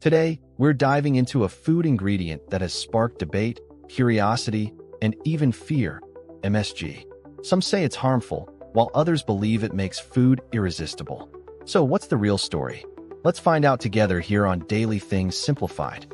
Today, we're diving into a food ingredient that has sparked debate, curiosity, and even fear: MSG. Some say it's harmful, while others believe it makes food irresistible. So what's the real story? Let's find out together here on Daily Things Simplified.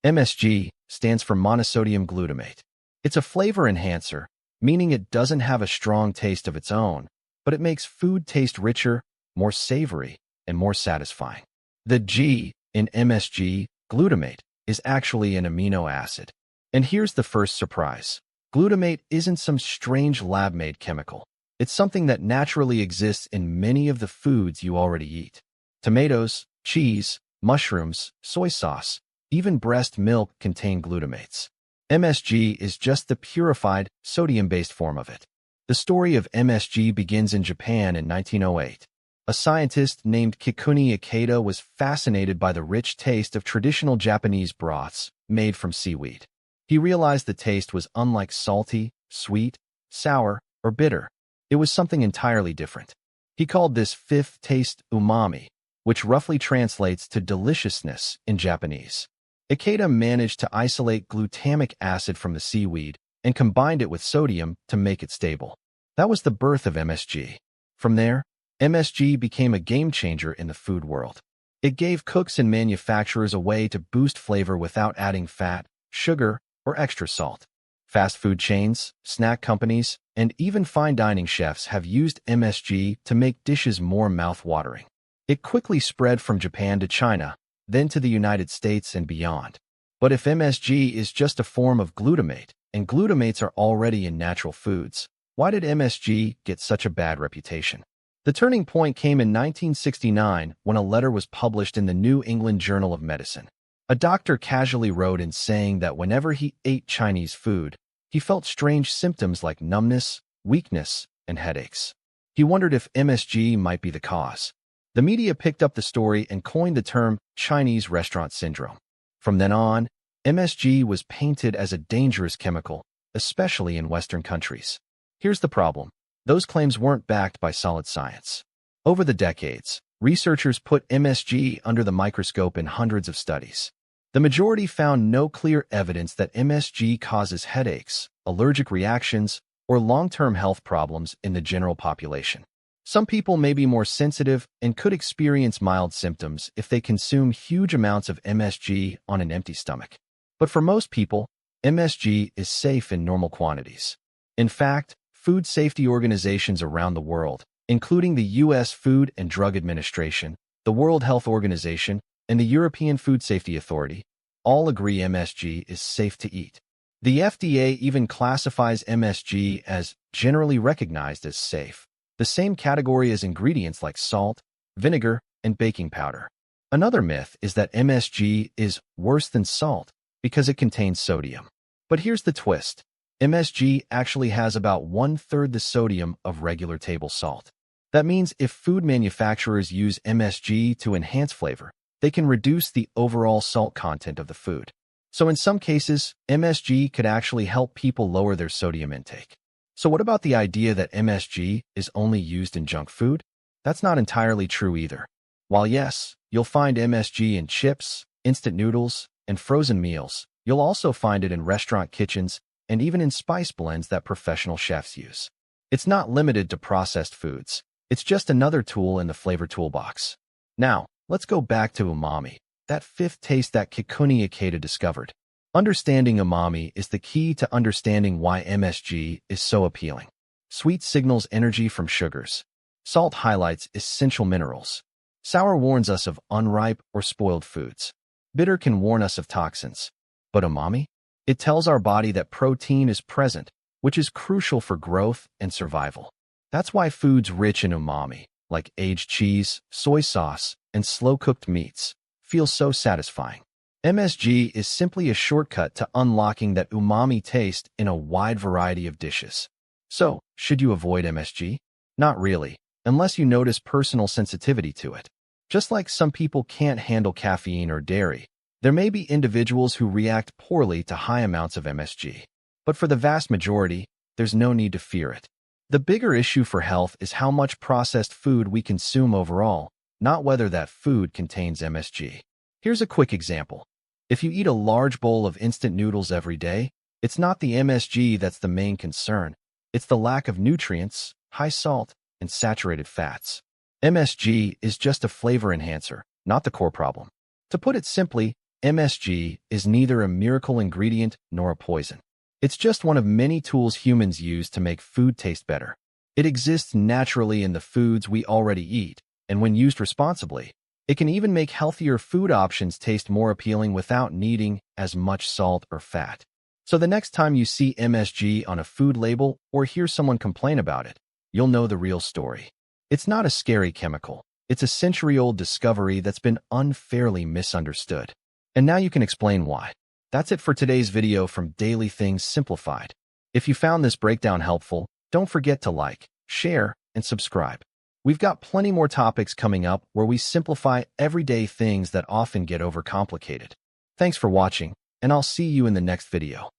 MSG stands for monosodium glutamate. It's a flavor enhancer, meaning it doesn't have a strong taste of its own, but it makes food taste richer, more savory, and more satisfying. The G in MSG, glutamate, is actually an amino acid. And here's the first surprise. Glutamate isn't some strange lab-made chemical. It's something that naturally exists in many of the foods you already eat. Tomatoes, cheese, mushrooms, soy sauce, even breast milk contain glutamates. MSG is just the purified, sodium-based form of it. The story of MSG begins in Japan in 1908. A scientist named Kikuchi Ikeda was fascinated by the rich taste of traditional Japanese broths made from seaweed. He realized the taste was unlike salty, sweet, sour, or bitter. It was something entirely different. He called this fifth taste umami, which roughly translates to deliciousness in Japanese. Ikeda managed to isolate glutamic acid from the seaweed and combined it with sodium to make it stable. That was the birth of MSG. From there, MSG became a game-changer in the food world. It gave cooks and manufacturers a way to boost flavor without adding fat, sugar, or extra salt. Fast food chains, snack companies, and even fine dining chefs have used MSG to make dishes more mouth-watering. It quickly spread from Japan to China, then to the United States and beyond. But if MSG is just a form of glutamate, and glutamates are already in natural foods, why did MSG get such a bad reputation? The turning point came in 1969 when a letter was published in the New England Journal of Medicine. A doctor casually wrote in saying that whenever he ate Chinese food, he felt strange symptoms like numbness, weakness, and headaches. He wondered if MSG might be the cause. The media picked up the story and coined the term Chinese restaurant syndrome. From then on, MSG was painted as a dangerous chemical, especially in Western countries. Here's the problem. Those claims weren't backed by solid science. Over the decades, researchers put MSG under the microscope in hundreds of studies. The majority found no clear evidence that MSG causes headaches, allergic reactions, or long-term health problems in the general population. Some people may be more sensitive and could experience mild symptoms if they consume huge amounts of MSG on an empty stomach. But for most people, MSG is safe in normal quantities. In fact, food safety organizations around the world, including the U.S. Food and Drug Administration, the World Health Organization, and the European Food Safety Authority, all agree MSG is safe to eat. The FDA even classifies MSG as generally recognized as safe, the same category as ingredients like salt, vinegar, and baking powder. Another myth is that MSG is worse than salt because it contains sodium. But here's the twist. MSG actually has about 1/3 the sodium of regular table salt. That means if food manufacturers use MSG to enhance flavor, they can reduce the overall salt content of the food. So in some cases, MSG could actually help people lower their sodium intake. So what about the idea that MSG is only used in junk food? That's not entirely true either. While yes, you'll find MSG in chips, instant noodles, and frozen meals, you'll also find it in restaurant kitchens and even in spice blends that professional chefs use. It's not limited to processed foods. It's just another tool in the flavor toolbox. Now, let's go back to umami, that fifth taste that Kikuchi Ikeda discovered. Understanding umami is the key to understanding why MSG is so appealing. Sweet signals energy from sugars. Salt highlights essential minerals. Sour warns us of unripe or spoiled foods. Bitter can warn us of toxins. But umami? It tells our body that protein is present, which is crucial for growth and survival. That's why foods rich in umami, like aged cheese, soy sauce, and slow-cooked meats, feel so satisfying. MSG is simply a shortcut to unlocking that umami taste in a wide variety of dishes. So, should you avoid MSG? Not really, unless you notice personal sensitivity to it. Just like some people can't handle caffeine or dairy, there may be individuals who react poorly to high amounts of MSG. But for the vast majority, there's no need to fear it. The bigger issue for health is how much processed food we consume overall, not whether that food contains MSG. Here's a quick example. If you eat a large bowl of instant noodles every day, it's not the MSG that's the main concern. It's the lack of nutrients, high salt, and saturated fats. MSG is just a flavor enhancer, not the core problem. To put it simply, MSG is neither a miracle ingredient nor a poison. It's just one of many tools humans use to make food taste better. It exists naturally in the foods we already eat, and when used responsibly, it can even make healthier food options taste more appealing without needing as much salt or fat. So the next time you see MSG on a food label or hear someone complain about it, you'll know the real story. It's not a scary chemical. It's a century-old discovery that's been unfairly misunderstood. And now you can explain why. That's it for today's video from Daily Things Simplified. If you found this breakdown helpful, don't forget to like, share, and subscribe. We've got plenty more topics coming up where we simplify everyday things that often get overcomplicated. Thanks for watching, and I'll see you in the next video.